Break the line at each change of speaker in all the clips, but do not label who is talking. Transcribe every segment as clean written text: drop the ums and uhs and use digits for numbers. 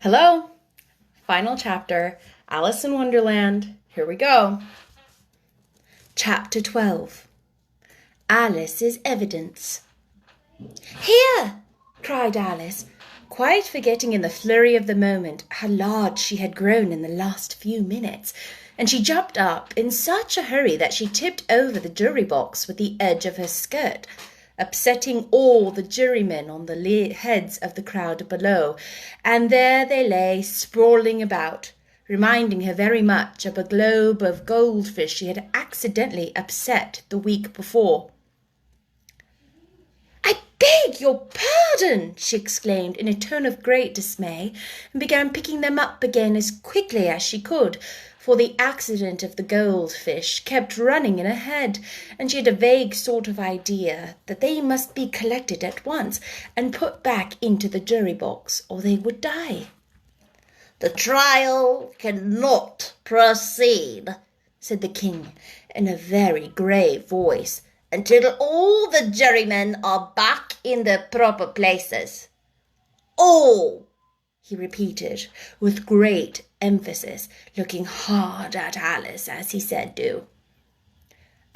Hello, final chapter, Alice in Wonderland. Here we go. Chapter 12. Alice's Evidence. Here, cried Alice, quite forgetting in the flurry of the moment how large she had grown in the last few minutes, and she jumped up in such a hurry that she tipped over the jury box with the edge of her skirt, upsetting all the jurymen on the heads of the crowd below, and there they lay sprawling about, reminding her very much of a globe of goldfish she had accidentally upset the week before. "I beg your pardon," she exclaimed in a tone of great dismay, and began picking them up again as quickly as she could, for the accident of the goldfish kept running in her head, and she had a vague sort of idea that they must be collected at once and put back into the jury box, or they would die.
"The trial cannot proceed," said the king in a very grave voice, "until all the jurymen are back in their proper places. All," he repeated with great emphasis, looking hard at Alice as he said do.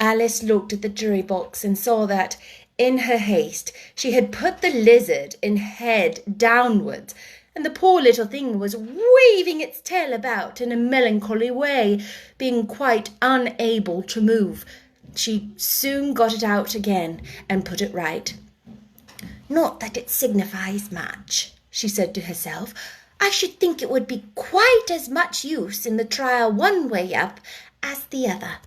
Alice looked at the jury box and saw that, in her haste, she had put the lizard in head downwards, and the poor little thing was waving its tail about in a melancholy way, being quite unable to move. She soon got it out again and put it right. "Not that it signifies much," she said to herself. "I should think it would be quite as much use in the trial one way up as the other."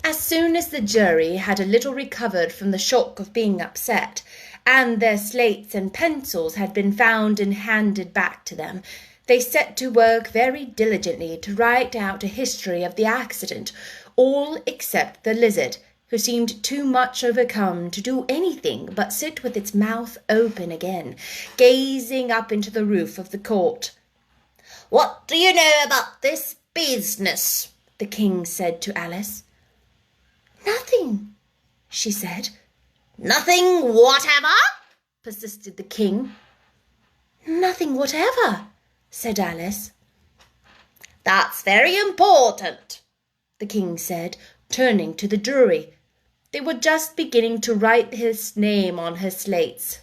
As soon as the jury had a little recovered from the shock of being upset, and their slates and pencils had been found and handed back to them, they set to work very diligently to write out a history of the accident, all except the lizard, who seemed too much overcome to do anything but sit with its mouth open again, gazing up into the roof of the court. "What do you know about this business?" the king said to Alice.
"Nothing," she said.
"Nothing whatever?" persisted the king.
"Nothing whatever," said Alice.
"That's very important,"
the king said, turning to the jury. They were just beginning to write his name on her slates,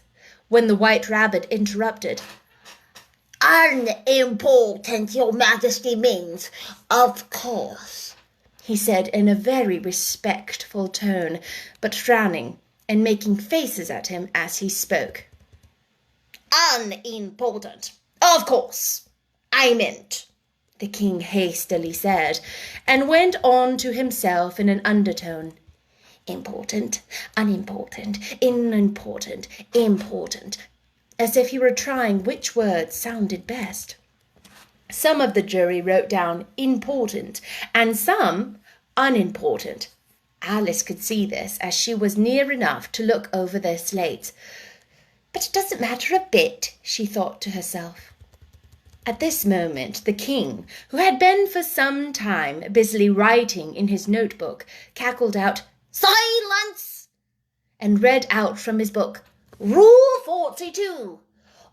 when the White Rabbit interrupted.
"Unimportant, your majesty means, of course,"
he said in a very respectful tone, but frowning and making faces at him as he spoke.
"Unimportant, of course, I meant,"
the king hastily said, and went on to himself in an undertone. "Important, unimportant, unimportant, important," as if he were trying which word sounded best. Some of the jury wrote down important, and some unimportant. Alice could see this, as she was near enough to look over their slates. "But it doesn't matter a bit," she thought to herself. At this moment, the king, who had been for some time busily writing in his notebook, cackled out,
"Silence!"
and read out from his book,
"Rule 42.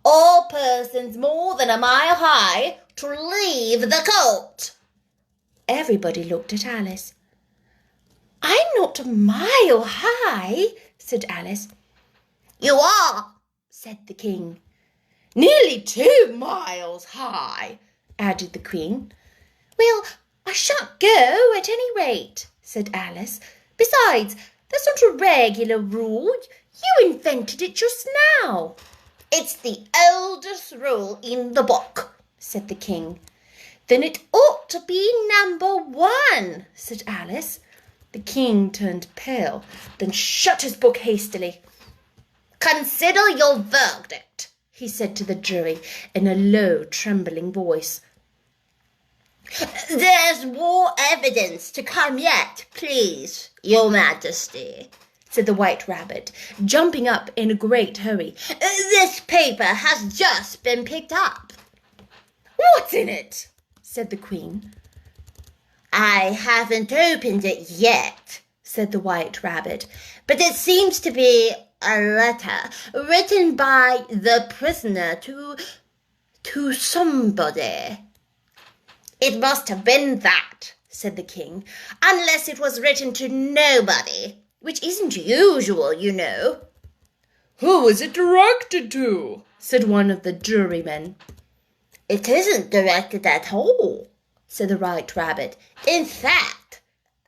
All persons more than a mile high to leave the court."
Everybody looked at Alice. "I'm not a mile high," said Alice.
"You are,"
said the king. "Nearly 2 miles high," added the queen. "Well, I shan't go at any rate," said Alice. "Besides, that's not a regular rule. You invented it just now."
"It's the oldest rule in the book," said the king.
"Then it ought to be number 1, said Alice. The king turned pale, then shut his book hastily.
"Consider your verdict,"
he said to the jury in a low, trembling voice.
"There's more evidence to come yet, please, your majesty,"
said the White Rabbit, jumping up in a great hurry.
"This paper has just been picked up."
"What's in it?" said the queen.
"I haven't opened it yet," said the White Rabbit, "but it seems to be a letter written by the prisoner to somebody. It must have been that, said the king, unless it was written to nobody, which isn't usual, you know.
Who was it directed to? Said one of the jurymen.
It isn't directed at all, said the White Rabbit. In fact,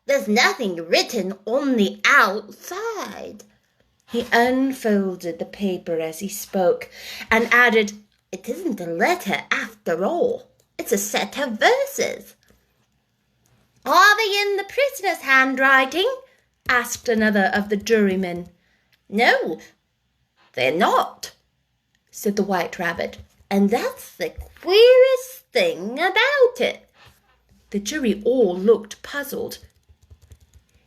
there's nothing written on the outside.
He unfolded the paper as he spoke and added,
It isn't a letter after all. It's a set of verses.
Are they in the prisoner's handwriting? Asked another of the jurymen.
No, they're not,
said the White Rabbit.
And that's the queerest thing about it.
The jury all looked puzzled.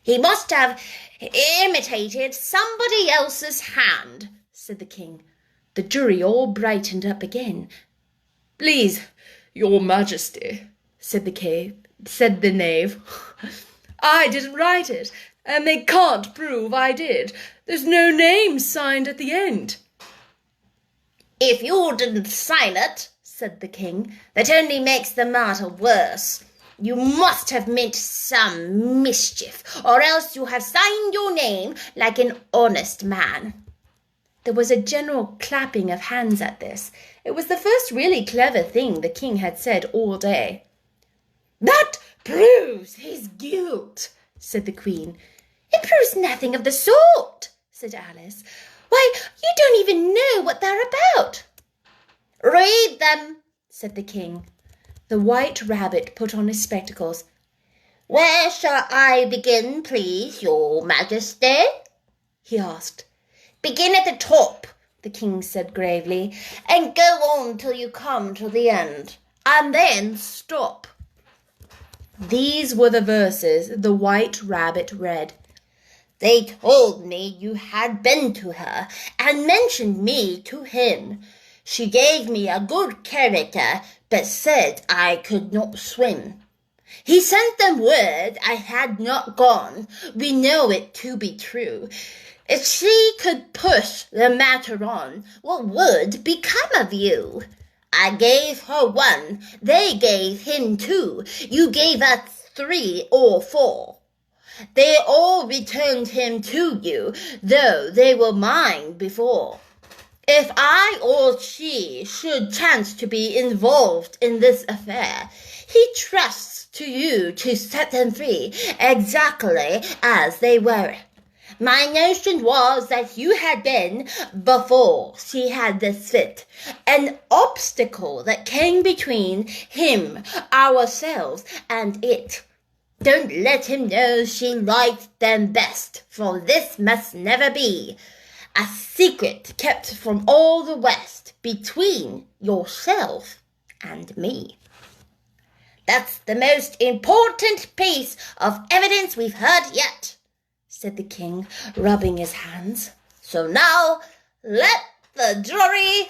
He must have imitated somebody else's hand, said the king.
The jury all brightened up again. Please, your majesty, said the knave. I didn't write it, and they can't prove I did. There's no name signed at the end.
If you didn't sign it, said the king, that only makes the matter worse. You must have meant some mischief, or else you have signed your name like an honest man.
There was a general clapping of hands at this. It was the first really clever thing the king had said all day.
That proves his guilt, said the queen.
It proves nothing of the sort, said Alice. Why, you don't even know what they're about.
Read them, said the king.
The White Rabbit put on his spectacles.
Where shall I begin, please, your majesty?
He asked.
Begin at the top, the king said gravely, and go on till you come to the end, and then stop.
These were the verses the White Rabbit read.
They told me you had been to her and mentioned me to him. She gave me a good character, but said I could not swim. He sent them word I had not gone. We know it to be true. If she could push the matter on, what would become of you? I gave her 1. They gave him 2. You gave us 3 or 4. They all returned him to you, though they were mine before. If I or she should chance to be involved in this affair, he trusts to you to set them free exactly as they were. My notion was that you had been, before she had this fit, an obstacle that came between him, ourselves, and it. Don't let him know she liked them best, for this must never be. A secret kept from all the West between yourself and me. That's the most important piece of evidence we've heard yet, said the king, rubbing his hands. So now let the jury...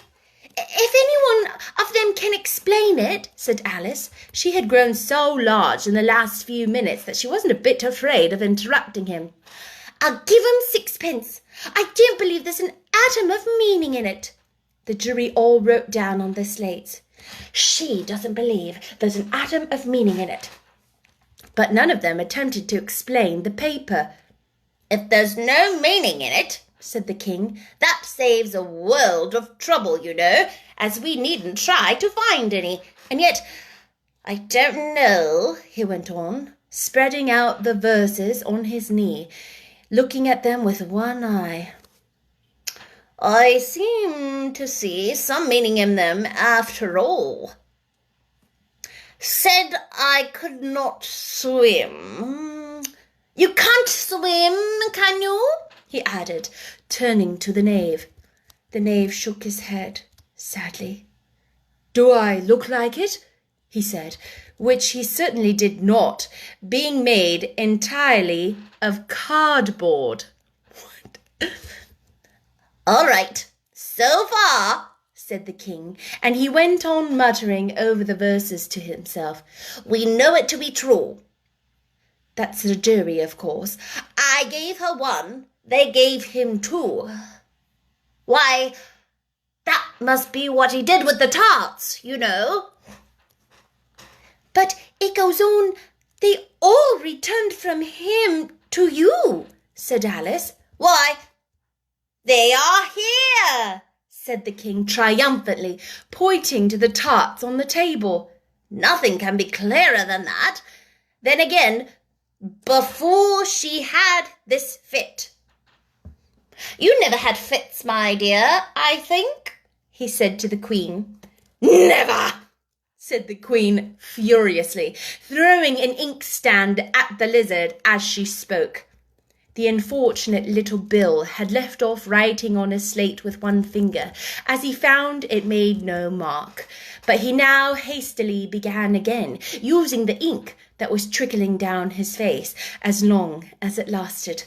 If anyone of them can explain it, said Alice. She had grown so large in the last few minutes that she wasn't a bit afraid of interrupting him. I'll give 'em 6pence. I don't believe there's an atom of meaning in it. The jury all wrote down on their slates. She doesn't believe there's an atom of meaning in it. But none of them attempted to explain the paper.
If there's no meaning in it, said the king, that saves a world of trouble, you know, as we needn't try to find any. And yet, I don't know, he went on,
spreading out the verses on his knee, looking at them with one eye.
I seem to see some meaning in them after all. Said I could not swim. You can't swim, can you?
He added, turning to the knave. The knave shook his head sadly. Do I look like it? He said, which he certainly did not, being made entirely of cardboard. What?
All right, so far, said the king, and he went on muttering over the verses to himself. We know it to be true.
That's the jury, of course.
I gave her 1. They gave him 2. Why, That must be what he did with the tarts, you know.
But it goes on, they all returned from him to you, said Alice.
Why, they are here,
said the king triumphantly, pointing to the tarts on the table.
Nothing can be clearer than that. Then again, before she had this fit. You never had fits, my dear, I think, he said to the queen.
Never, said the queen furiously, throwing an inkstand at the lizard as she spoke. The unfortunate little Bill had left off writing on his slate with one finger, as he found it made no mark, but he now hastily began again, using the ink that was trickling down his face as long as it lasted.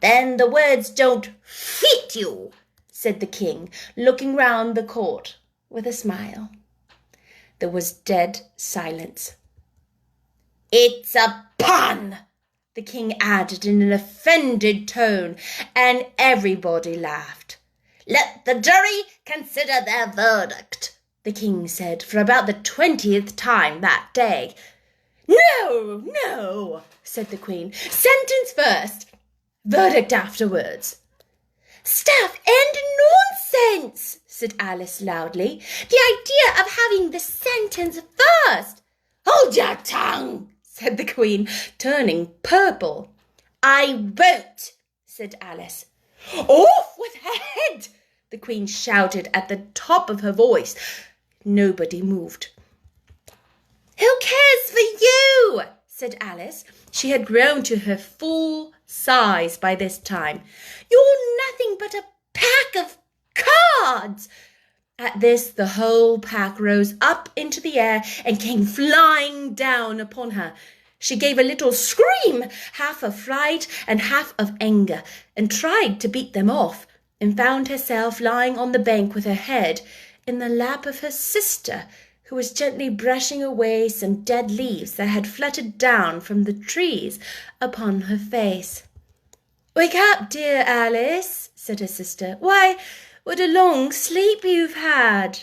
Then the words don't fit you,
said the king, looking round the court with a smile. There was dead silence.
It's a pun,
the king added in an offended tone, and everybody laughed.
Let the jury consider their verdict,
the king said for about the 20th time that day. No, no, said the queen. Sentence first, verdict afterwards. Stuff and nonsense, said Alice loudly. The idea of having the sentence first.
Hold your tongue,
said the queen, turning purple.
I won't,
said Alice. Off with her head, the queen shouted at the top of her voice. Nobody moved. Who cares for you? Said Alice. She had grown to her full size by this time. You're nothing but a pack of cards. At this, the whole pack rose up into the air and came flying down upon her. She gave a little scream, half of fright and half of anger, and tried to beat them off, and found herself lying on the bank with her head in the lap of her sister, who was gently brushing away some dead leaves that had fluttered down from the trees upon her face. "Wake up, dear Alice," said her sister. "Why, what a long sleep you've had."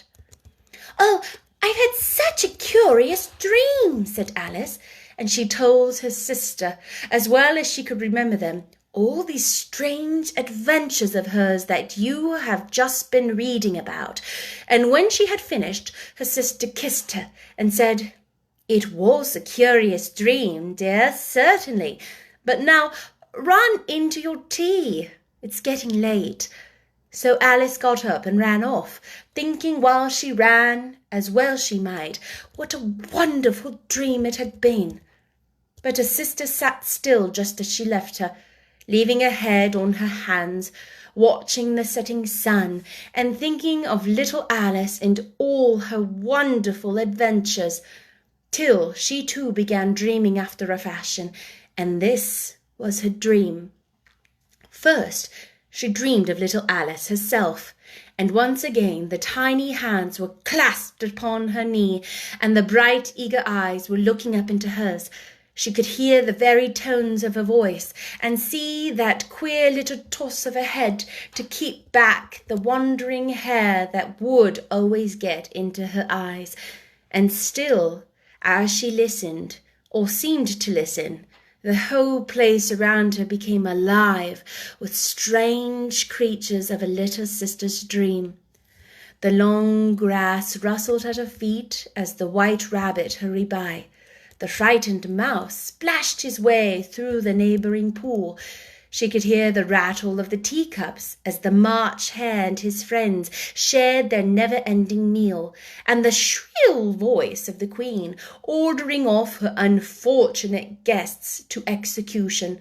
"Oh, I've had such a curious dream," said Alice, and she told her sister, as well as she could remember them, all these strange adventures of hers that you have just been reading about. And when she had finished, her sister kissed her and said, "It was a curious dream, dear, certainly. But now run into your tea. It's getting late." So Alice got up and ran off, thinking while she ran, as well she might, what a wonderful dream it had been. But her sister sat still just as she left her, leaving her head on her hands, watching the setting sun, and thinking of little Alice and all her wonderful adventures, till she too began dreaming after a fashion, and this was her dream. First, she dreamed of little Alice herself, and once again the tiny hands were clasped upon her knee, and the bright, eager eyes were looking up into hers. She could hear the very tones of her voice, and see that queer little toss of her head to keep back the wandering hair that would always get into her eyes. And still, as she listened, or seemed to listen, the whole place around her became alive with strange creatures of a little sister's dream. The long grass rustled at her feet as the white rabbit hurried by. The frightened mouse splashed his way through the neighbouring pool. She could hear the rattle of the teacups as the March Hare and his friends shared their never-ending meal, and the shrill voice of the Queen ordering off her unfortunate guests to execution.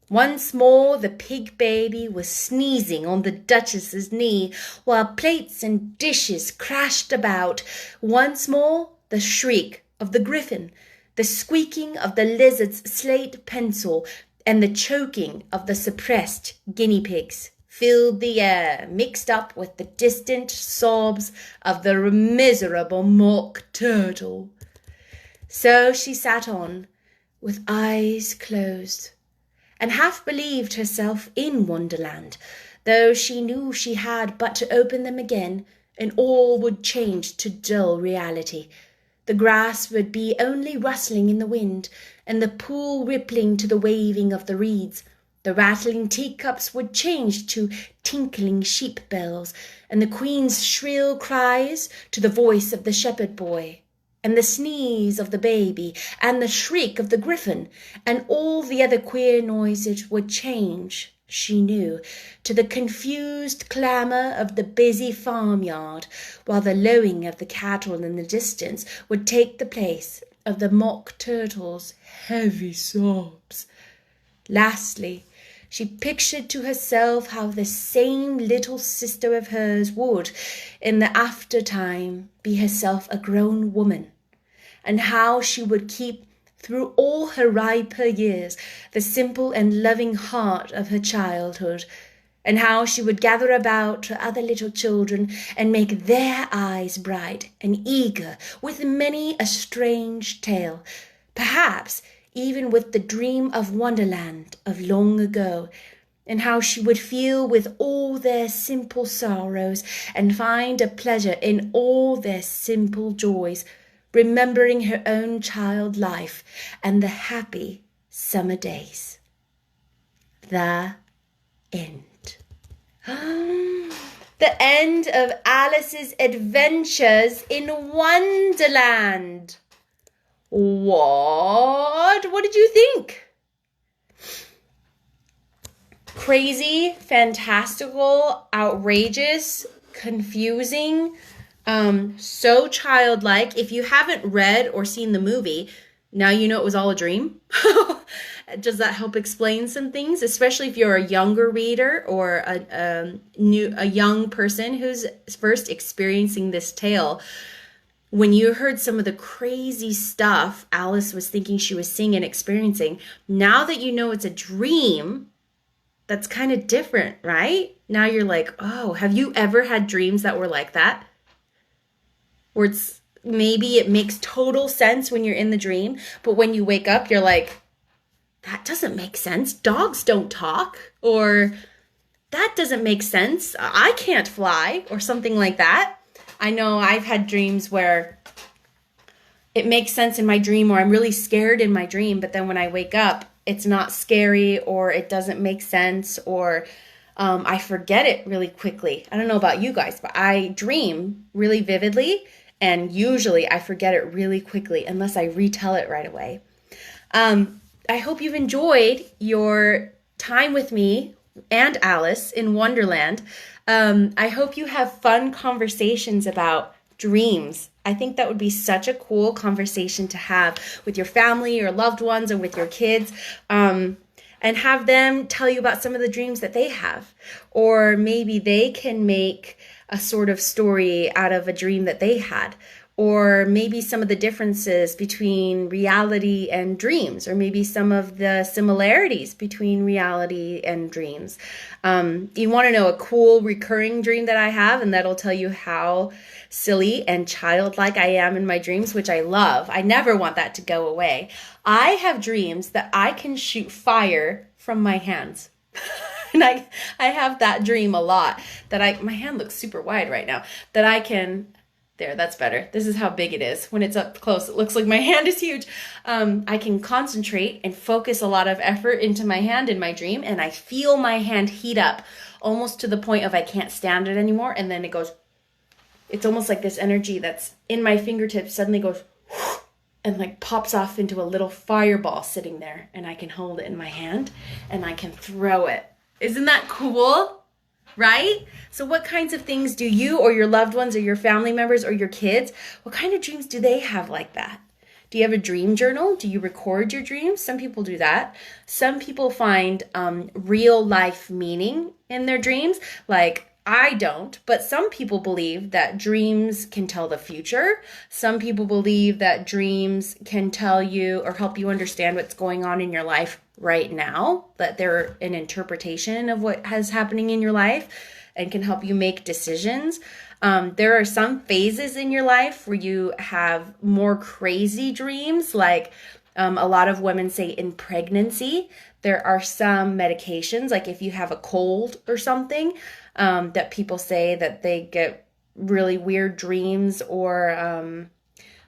Once more the pig baby was sneezing on the Duchess's knee, while plates and dishes crashed about. Once more the shriek of the griffin, the squeaking of the lizard's slate pencil, and the choking of the suppressed guinea pigs filled the air, mixed up with the distant sobs of the miserable mock turtle. So she sat on, with eyes closed, and half believed herself in Wonderland, though she knew she had but to open them again, and all would change to dull reality. The grass would be only rustling in the wind, and the pool rippling to the waving of the reeds. The rattling teacups would change to tinkling sheep bells, and the queen's shrill cries to the voice of the shepherd boy, and the sneeze of the baby, and the shriek of the griffin, and all the other queer noises would change, she knew, to the confused clamour of the busy farmyard, while the lowing of the cattle in the distance would take the place of the mock turtle's heavy sobs. Lastly, she pictured to herself how the same little sister of hers would, in the after-time, be herself a grown woman, and how she would keep, through all her riper years, the simple and loving heart of her childhood, and how she would gather about her other little children and make their eyes bright and eager with many a strange tale, perhaps even with the dream of Wonderland of long ago, and how she would feel with all their simple sorrows and find a pleasure in all their simple joys, remembering her own child life and the happy summer days. The end. The end of Alice's adventures in Wonderland. What did you think? Crazy, fantastical, outrageous, confusing, so childlike. If you haven't read or seen the movie, now you know it was all a dream. Does that help explain some things? Especially if you're a younger reader or a young person who's first experiencing this tale. When you heard some of the crazy stuff Alice was thinking she was seeing and experiencing, now that you know it's a dream, that's kind of different, right? Now you're like, oh, have you ever had dreams that were like that? Where it's maybe it makes total sense when you're in the dream, but when you wake up, you're like, that doesn't make sense. Dogs don't talk, or that doesn't make sense. I can't fly, or something like that. I know I've had dreams where it makes sense in my dream, or I'm really scared in my dream, but then when I wake up, it's not scary, or it doesn't make sense, or I forget it really quickly. I don't know about you guys, but I dream really vividly, and usually I forget it really quickly unless I retell it right away. I hope you've enjoyed your time with me and Alice in Wonderland. I hope you have fun conversations about dreams. I think that would be such a cool conversation to have with your family or loved ones or with your kids, and have them tell you about some of the dreams that they have. Or maybe they can make a sort of story out of a dream that they had. Or maybe some of the differences between reality and dreams, or maybe some of the similarities between reality and dreams. You want to know a cool recurring dream that I have, and that'll tell you how silly and childlike I am in my dreams, which I love. I never want that to go away. I have dreams that I can shoot fire from my hands. And I have that dream a lot, that my hand looks super wide right now, that I can... There, that's better. This is how big it is. When it's up close, it looks like my hand is huge. I can concentrate and focus a lot of effort into my hand in my dream, and I feel my hand heat up almost to the point of I can't stand it anymore, and then it goes, it's almost like this energy that's in my fingertips suddenly goes and like pops off into a little fireball sitting there, and I can hold it in my hand and I can throw it. Isn't that cool? Right? So what kinds of things do you or your loved ones or your family members or your kids, what kind of dreams do they have like that? Do you have a dream journal? Do you record your dreams? Some people do that. Some people find real life meaning in their dreams. Like, I don't, but some people believe that dreams can tell the future. Some people believe that dreams can tell you or help you understand what's going on in your life right now, that they're an interpretation of what is happening in your life and can help you make decisions. There are some phases in your life where you have more crazy dreams, like a lot of women say in pregnancy, there are some medications, like if you have a cold or something, that people say that they get really weird dreams, or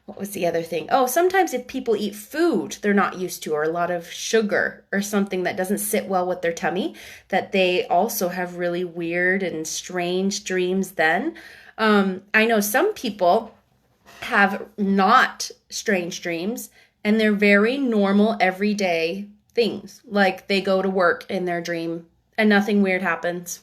what was the other thing? Oh, sometimes if people eat food they're not used to, or a lot of sugar or something that doesn't sit well with their tummy, that they also have really weird and strange dreams then. I know some people have not strange dreams, and they're very normal, everyday things. Like they go to work in their dream and nothing weird happens.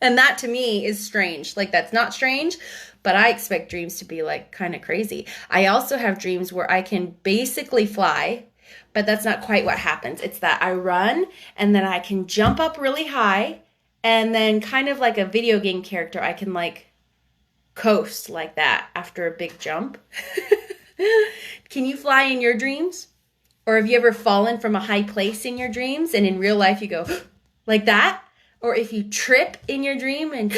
And that to me is strange. Like that's not strange, but I expect dreams to be like kind of crazy. I also have dreams where I can basically fly, but that's not quite what happens. It's that I run and then I can jump up really high, and then kind of like a video game character, I can like coast like that after a big jump. Can you fly in your dreams? Or have you ever fallen from a high place in your dreams and in real life you go like that? Or if you trip in your dream and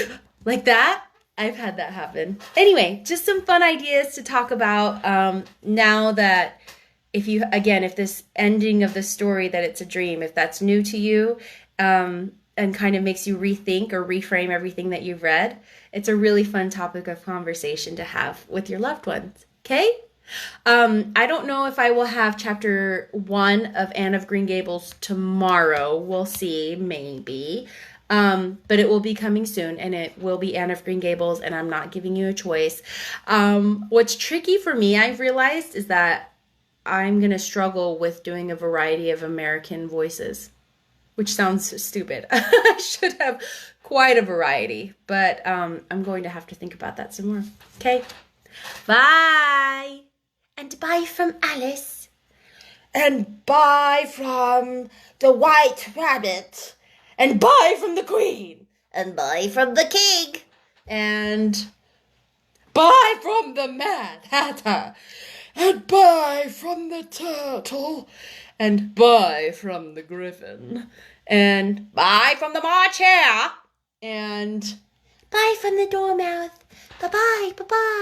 like that? I've had that happen. Anyway, just some fun ideas to talk about now that if this ending of the story that it's a dream, if that's new to you, and kind of makes you rethink or reframe everything that you've read, it's a really fun topic of conversation to have with your loved ones. Okay? I don't know if I will have chapter 1 of Anne of Green Gables tomorrow. We'll see, maybe. But it will be coming soon, and it will be Anne of Green Gables, and I'm not giving you a choice. What's tricky for me, I've realized, is that I'm going to struggle with doing a variety of American voices, which sounds stupid. I should have quite a variety, but I'm going to have to think about that some more. Okay? Bye! And bye from Alice.
And bye from the White Rabbit.
And bye from the Queen.
And bye from the King.
And bye from the Mad Hatter.
And bye from the Turtle.
And bye from the Griffin. And bye from the March Hare. And
bye from the Dormouse. Bye-bye, bye-bye.